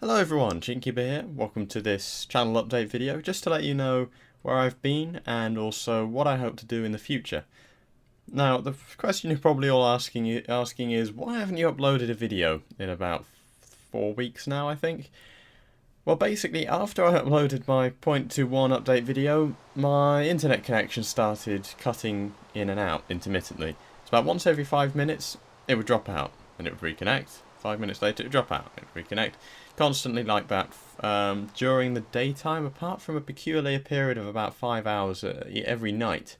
Hello everyone, Jinkybear here. Welcome to this channel update video, just to let you know where I've been and also what I hope to do in the future. Now, the question you're probably all asking is, why haven't you uploaded a video in about 4 weeks now, I think? Well, basically, after I uploaded my 0.21 update video, my internet connection started cutting in and out intermittently. It's about once every 5 minutes, it would drop out, and it would reconnect. 5 minutes later, it would drop out, it would reconnect. Constantly like that during the daytime, apart from a peculiar period of about 5 hours every night,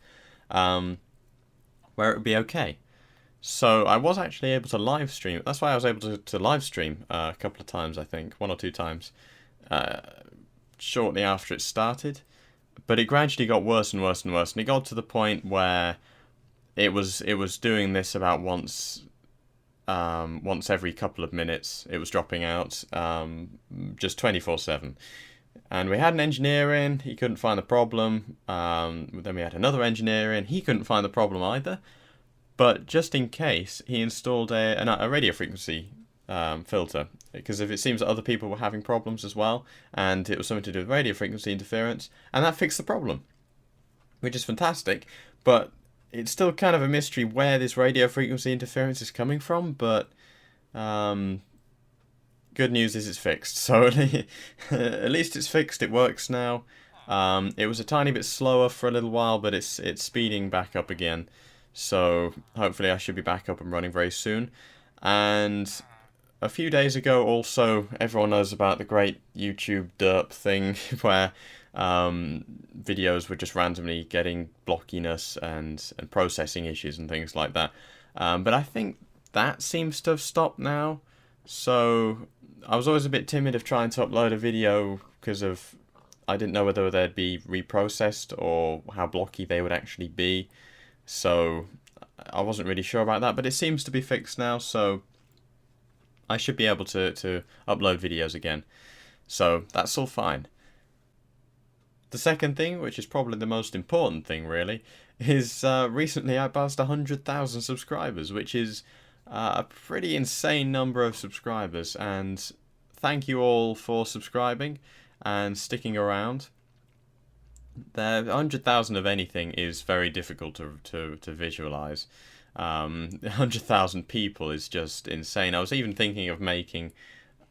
where it would be okay. So I was actually able to live stream. That's why I was able to live stream a couple of times, I think, 1 or 2 times, shortly after it started. But it gradually got worse and worse and worse, and it got to the point where it was doing this about once every couple of minutes. It was dropping out just 24/7. And we had an engineer in, he couldn't find the problem. Then we had another engineer in, he couldn't find the problem either. But just in case, he installed a radio frequency filter, because if it seems that other people were having problems as well, and it was something to do with radio frequency interference, and that fixed the problem, which is fantastic. But it's still kind of a mystery where this radio frequency interference is coming from, but good news is it's fixed. So at least it's fixed, it works now. It was a tiny bit slower for a little while, but it's speeding back up again. So hopefully I should be back up and running very soon. And a few days ago also, everyone knows about the great YouTube derp thing where videos were just randomly getting blockiness and processing issues and things like that. But I think that seems to have stopped now. So I was always a bit timid of trying to upload a video because I didn't know whether they'd be reprocessed or how blocky they would actually be. So I wasn't really sure about that, but it seems to be fixed now, so I should be able to upload videos again. So that's all fine. The second thing, which is probably the most important thing really, is recently I passed 100,000 subscribers, which is a pretty insane number of subscribers, and thank you all for subscribing and sticking around. 100,000 of anything is very difficult to visualize. 100,000 people is just insane. I was even thinking of making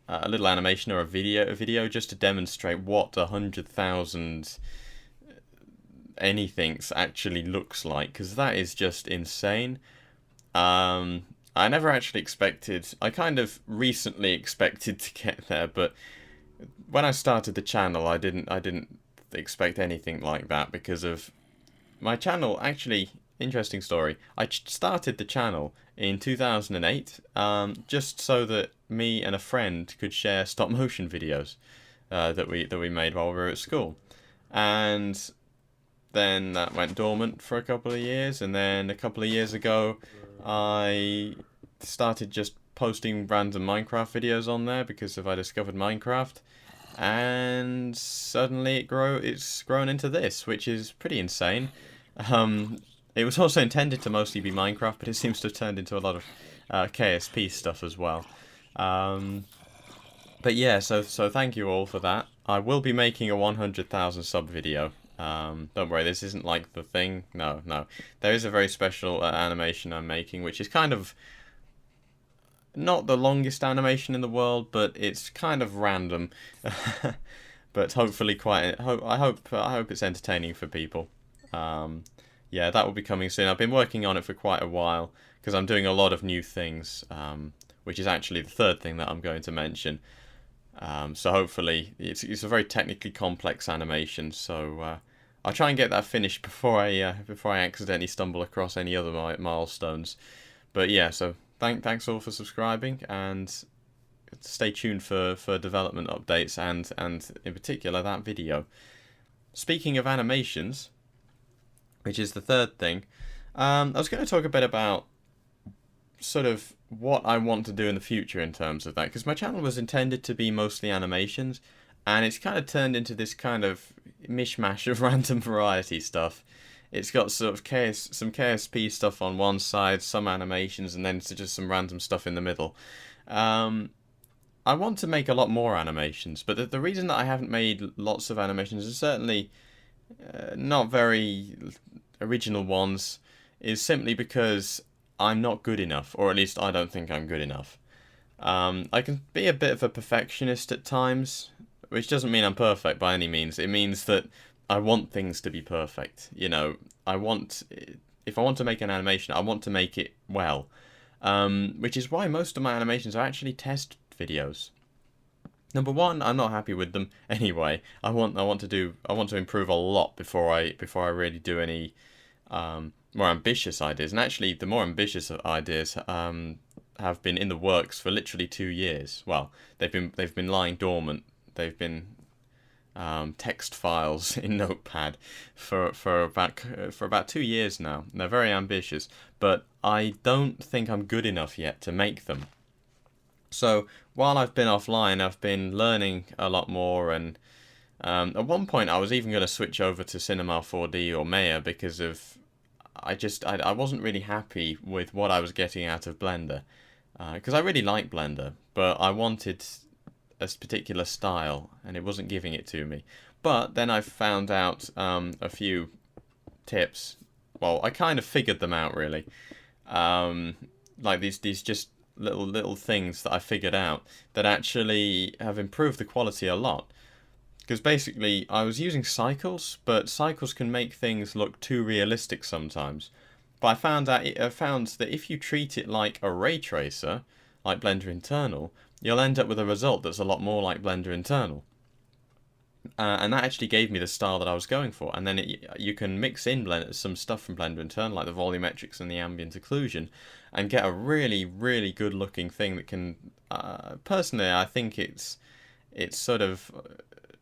a little animation or a video just to demonstrate what 100,000 anything's actually looks like, because that is just insane. I never actually expected. I kind of recently expected to get there, but when I started the channel, I didn't expect anything like that, because of my channel. Actually, interesting story. I started the channel in 2008 just so that me and a friend could share stop motion videos that we made while we were at school, and then that went dormant for a couple of years, and then a couple of years ago I started just posting random Minecraft videos on there because I discovered Minecraft. And suddenly it's grown into this, which is pretty insane. It was also intended to mostly be Minecraft, but it seems to have turned into a lot of KSP stuff as well. But yeah, so thank you all for that. I will be making a 100,000 sub video. Don't worry, this isn't like the thing. No. There is a very special animation I'm making, which is kind of not the longest animation in the world, but it's kind of random. But hopefully I hope it's entertaining for people. Yeah, that will be coming soon. I've been working on it for quite a while because I'm doing a lot of new things, which is actually the third thing that I'm going to mention. So hopefully it's a very technically complex animation. So I'll try and get that finished before I accidentally stumble across any other milestones. But yeah, so thanks all for subscribing, and stay tuned for development updates and in particular that video. Speaking of animations, which is the third thing, I was going to talk a bit about sort of what I want to do in the future in terms of that, because my channel was intended to be mostly animations, and it's kind of turned into this kind of mishmash of random variety stuff. It's got sort of some KSP stuff on one side, some animations, and then just some random stuff in the middle. I want to make a lot more animations, but the reason that I haven't made lots of animations, is certainly not very original ones, is simply because I'm not good enough, or at least I don't think I'm good enough. I can be a bit of a perfectionist at times, which doesn't mean I'm perfect by any means. It means that I want things to be perfect. You know, if I want to make an animation, I want to make it well. Which is why most of my animations are actually test videos. Number one, I'm not happy with them anyway. I want to improve a lot before I really do any more ambitious ideas. And actually, the more ambitious ideas have been in the works for literally 2 years. Well, they've been lying dormant. They've been text files in Notepad for about 2 years now. And they're very ambitious, but I don't think I'm good enough yet to make them. So while I've been offline, I've been learning a lot more, and at one point I was even going to switch over to Cinema 4D or Maya because of I wasn't really happy with what I was getting out of Blender, because I really like Blender, but I wanted a particular style and it wasn't giving it to me. But then I found out a few tips. Well, I kind of figured them out really, like these just little things that I figured out that actually have improved the quality a lot. Because basically, I was using cycles, but cycles can make things look too realistic sometimes. But I found that if you treat it like a ray tracer, like Blender Internal, you'll end up with a result that's a lot more like Blender Internal. And that actually gave me the style that I was going for. And then you can mix in some stuff from Blender Internal, like the volumetrics and the ambient occlusion, and get a really, really good looking thing that can... personally, I think it's sort of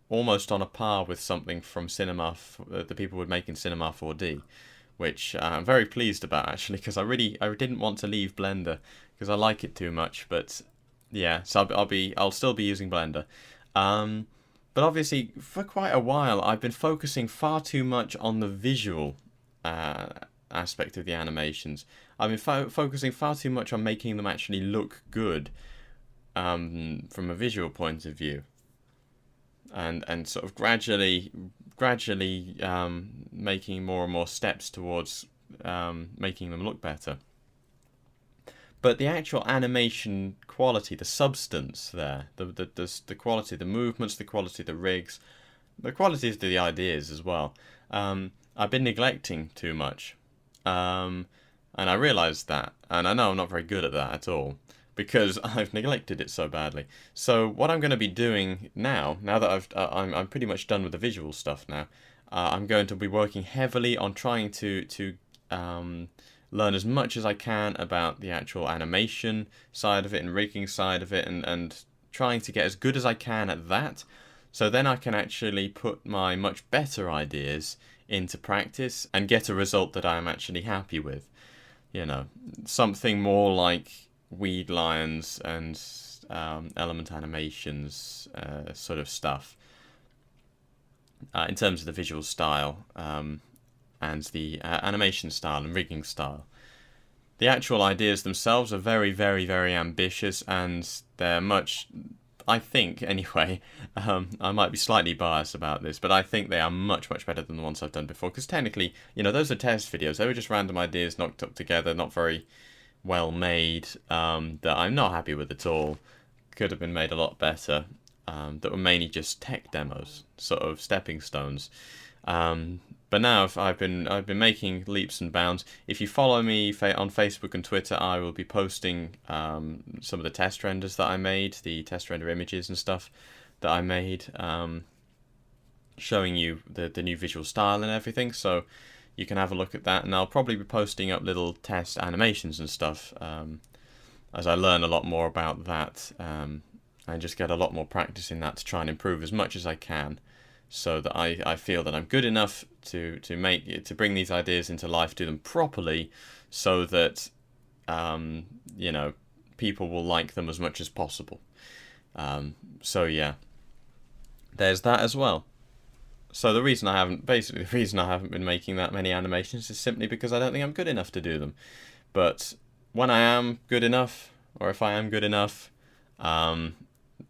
almost on a par with something from the people would make in Cinema 4D, which I'm very pleased about actually, because I didn't want to leave Blender because I like it too much. But yeah, so I'll still be using Blender. But obviously, for quite a while, I've been focusing far too much on the visual aspect of the animations. I've been focusing far too much on making them actually look good from a visual point of view, and sort of gradually making more and more steps towards making them look better. But the actual animation quality, the substance there, the quality, the movements, the quality of the rigs, the quality of the ideas as well, I've been neglecting too much. And I realised that, and I know I'm not very good at that at all, because I've neglected it so badly. So what I'm going to be doing now that I'm pretty much done with the visual stuff now, I'm going to be working heavily on trying to learn as much as I can about the actual animation side of it and rigging side of it, and trying to get as good as I can at that, so then I can actually put my much better ideas into practice and get a result that I'm actually happy with. You know, something more like Weed Lions and Element Animations sort of stuff, in terms of the visual style, and the animation style and rigging style. The actual ideas themselves are very, very, very ambitious, and they're much, I think anyway, I might be slightly biased about this, but I think they are much, much better than the ones I've done before, because technically, you know, those are test videos. They were just random ideas knocked up together, not very well made, that I'm not happy with at all. Could have been made a lot better, that were mainly just tech demos, sort of stepping stones. But now I've been making leaps and bounds. If you follow me on Facebook and Twitter, I will be posting some of the test renders that I made, the test render images and stuff that I made, showing you the new visual style and everything. So you can have a look at that, and I'll probably be posting up little test animations and stuff as I learn a lot more about that, and just get a lot more practice in that to try and improve as much as I can, so that I feel that I'm good enough to bring these ideas into life, do them properly, so that you know, people will like them as much as possible. So yeah, there's that as well. So the reason I haven't been making that many animations is simply because I don't think I'm good enough to do them. But when I am good enough, or if I am good enough,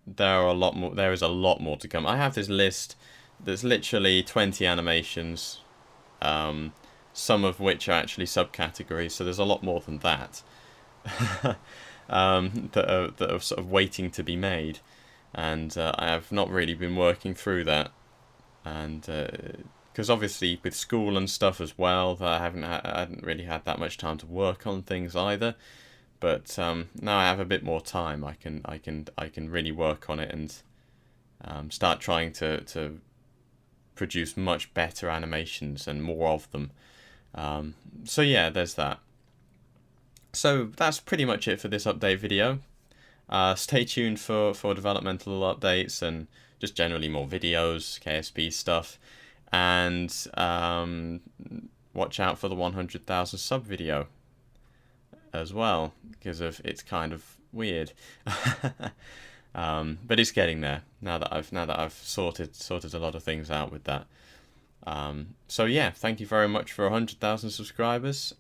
there are a lot more. There is a lot more to come. I have this list. There's literally 20 animations, some of which are actually subcategories. So there's a lot more than that. That are sort of waiting to be made, and I have not really been working through that, and because obviously with school and stuff as well, I hadn't really had that much time to work on things either. But now I have a bit more time. I can really work on it and start trying to produce much better animations and more of them. So yeah, there's that. So that's pretty much it for this update video. Stay tuned for developmental updates and just generally more videos, KSP stuff, and watch out for the 100,000 sub video as well, because of it's kind of weird. But it's getting there now that I've sorted a lot of things out with that. So yeah, thank you very much for 100,000 subscribers.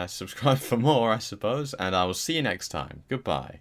Subscribe for more, I suppose, and I will see you next time. Goodbye.